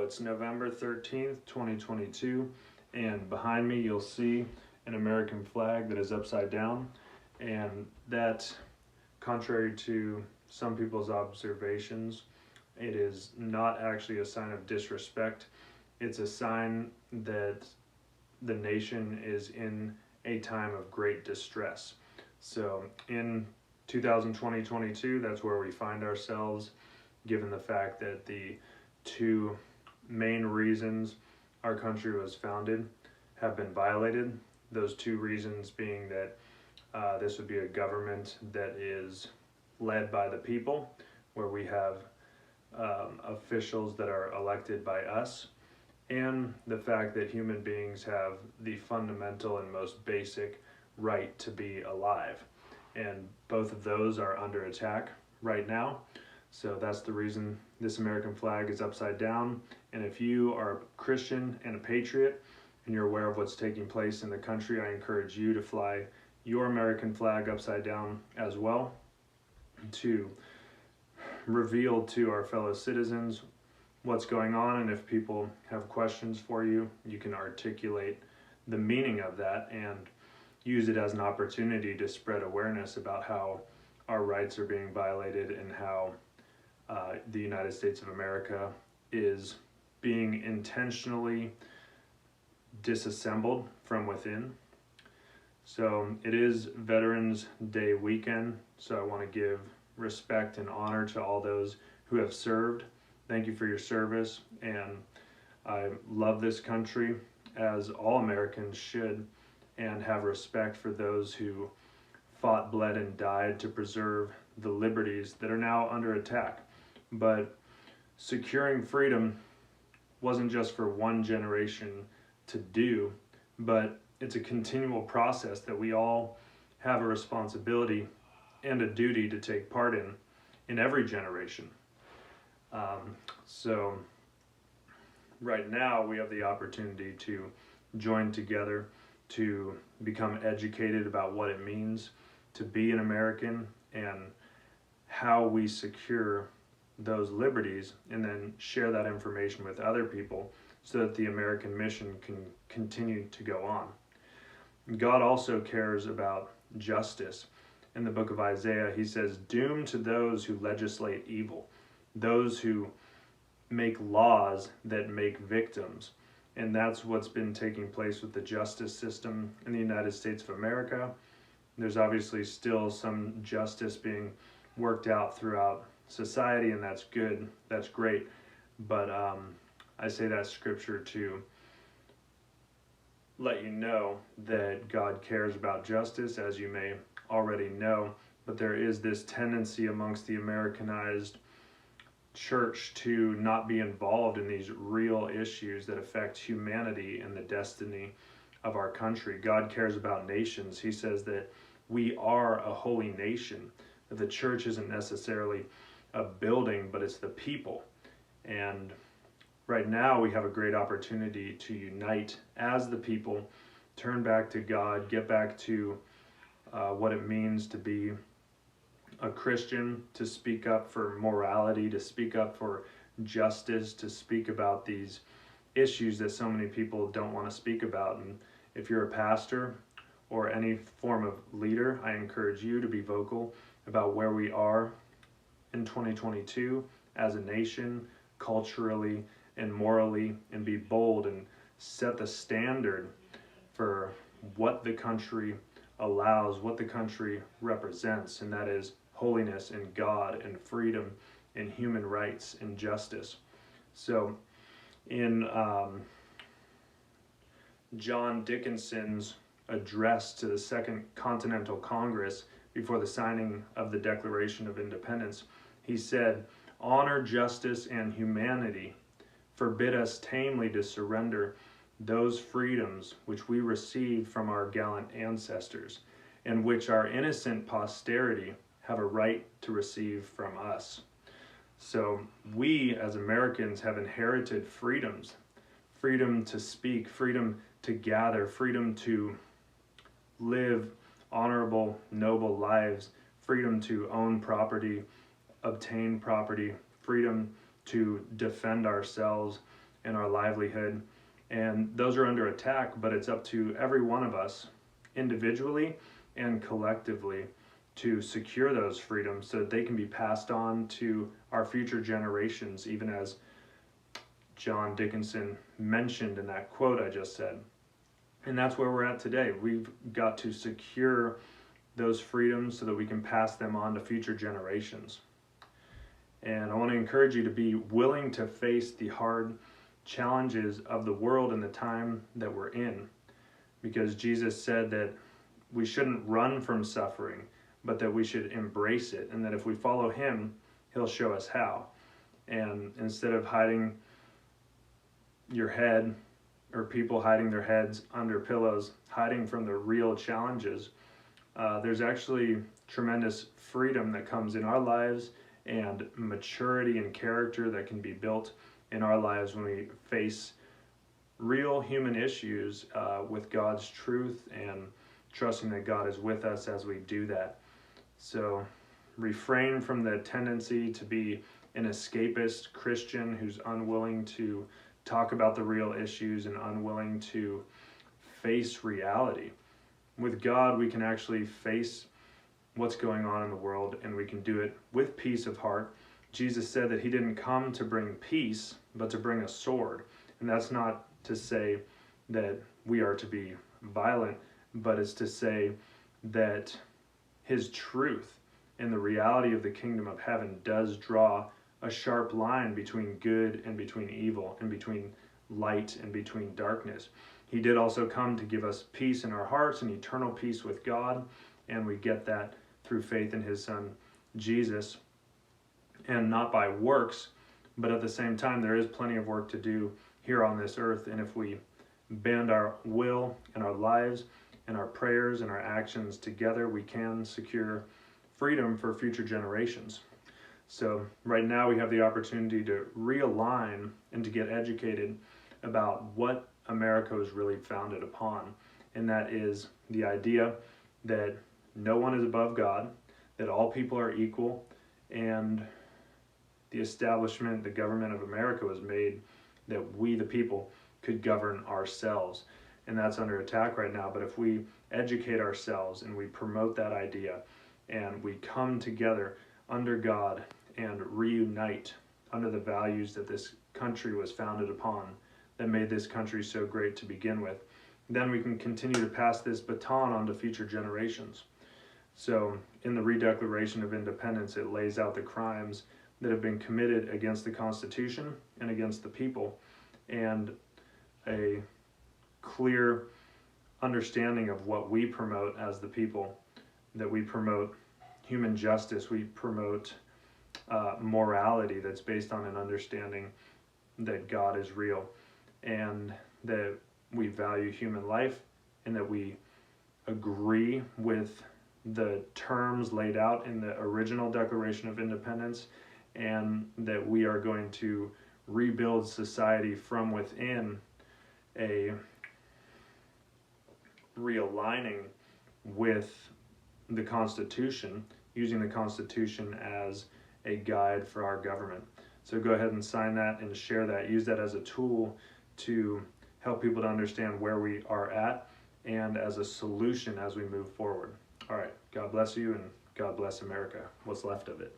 it's November 13th, 2022, and behind me you'll see an American flag that is upside down, and that, contrary to some people's observations, it is not actually a sign of disrespect. It's a sign that the nation is in a time of great distress. So in 2022, that's where we find ourselves, given the fact that the two main reasons our country was founded have been violated. Those two reasons being that this would be a government that is led by the people, where we have officials that are elected by us, and the fact that human beings have the fundamental and most basic right to be alive. And both of those are under attack right now. So that's the reason this American flag is upside down. And if you are a Christian and a patriot and you're aware of what's taking place in the country, I encourage you to fly your American flag upside down as well, to reveal to our fellow citizens what's going on. And if people have questions for you, you can articulate the meaning of that and use it as an opportunity to spread awareness about how our rights are being violated and how the United States of America is being intentionally disassembled from within. So it is Veterans Day weekend, so I want to give respect and honor to all those who have served. Thank you for your service, and I love this country, as all Americans should, and have respect for those who fought, bled, and died to preserve the liberties that are now under attack. But securing freedom wasn't just for one generation to do, but it's a continual process that we all have a responsibility and a duty to take part in every generation. So right now we have the opportunity to join together to become educated about what it means to be an American and how we secure those liberties, and then share that information with other people so that the American mission can continue to go on. God also cares about justice. In the book of Isaiah, he says, "Doom to those who legislate evil, those who make laws that make victims." And that's what's been taking place with the justice system in the United States of America. There's obviously still some justice being worked out throughout society, and that's good, that's great. But I say that scripture to let you know that God cares about justice, as you may already know. But there is this tendency amongst the Americanized church to not be involved in these real issues that affect humanity and the destiny of our country. God cares about nations. He says that we are a holy nation, that the church isn't necessarily a building, but it's the people. And right now we have a great opportunity to unite as the people, turn back to God, get back to what it means to be a Christian, to speak up for morality, to speak up for justice, to speak about these issues that so many people don't want to speak about. And if you're a pastor or any form of leader, I encourage you to be vocal about where we are in 2022 as a nation, culturally and morally, and be bold and set the standard for what the country allows, what the country represents, and that is holiness and God and freedom and human rights and justice. So in John Dickinson's address to the Second Continental Congress before the signing of the Declaration of Independence, he said, "Honor, justice, and humanity forbid us tamely to surrender those freedoms which we received from our gallant ancestors, and which our innocent posterity have a right to receive from us." So we as Americans have inherited freedoms, freedom to speak, freedom to gather, freedom to live honorable, noble lives, freedom to own property, obtain property, freedom to defend ourselves and our livelihood. And those are under attack, but it's up to every one of us individually and collectively to secure those freedoms so that they can be passed on to our future generations, even as John Dickinson mentioned in that quote I just said. And that's where we're at today. We've got to secure those freedoms so that we can pass them on to future generations. And I want to encourage you to be willing to face the hard challenges of the world and the time that we're in, because Jesus said that we shouldn't run from suffering, but that we should embrace it, and that if we follow him, he'll show us how. And instead of hiding your head, or people hiding their heads under pillows, hiding from the real challenges, there's actually tremendous freedom that comes in our lives, and maturity and character that can be built in our lives when we face real human issues with God's truth and trusting that God is with us as we do that. So refrain from the tendency to be an escapist Christian who's unwilling to talk about the real issues and unwilling to face reality. With God, we can actually face what's going on in the world, and we can do it with peace of heart. Jesus said that he didn't come to bring peace, but to bring a sword. And that's not to say that we are to be violent, but it's to say that his truth and the reality of the kingdom of heaven does draw a sharp line between good and between evil, and between light and between darkness. He did also come to give us peace in our hearts and eternal peace with God, and we get that through faith in his son Jesus, and not by works. But at the same time, there is plenty of work to do here on this earth, and if we band our will and our lives and our prayers and our actions together, we can secure freedom for future generations. So right now we have the opportunity to realign and to get educated about what America is really founded upon, and that is the idea that no one is above God, that all people are equal, and the establishment, the government of America was made that we, the people, could govern ourselves. And that's under attack right now. But if we educate ourselves and we promote that idea, and we come together under God and reunite under the values that this country was founded upon, that made this country so great to begin with, then we can continue to pass this baton on to future generations. So in the Redeclaration of Independence, it lays out the crimes that have been committed against the Constitution and against the people, and a clear understanding of what we promote as the people, that we promote human justice, we promote morality that's based on an understanding that God is real, and that we value human life, and that we agree with the terms laid out in the original Declaration of Independence, and that we are going to rebuild society from within, a realigning with the Constitution, using the Constitution as a guide for our government. So go ahead and sign that and share that. Use that as a tool to help people to understand where we are at, and as a solution as we move forward. All right, God bless you, and God bless America, what's left of it.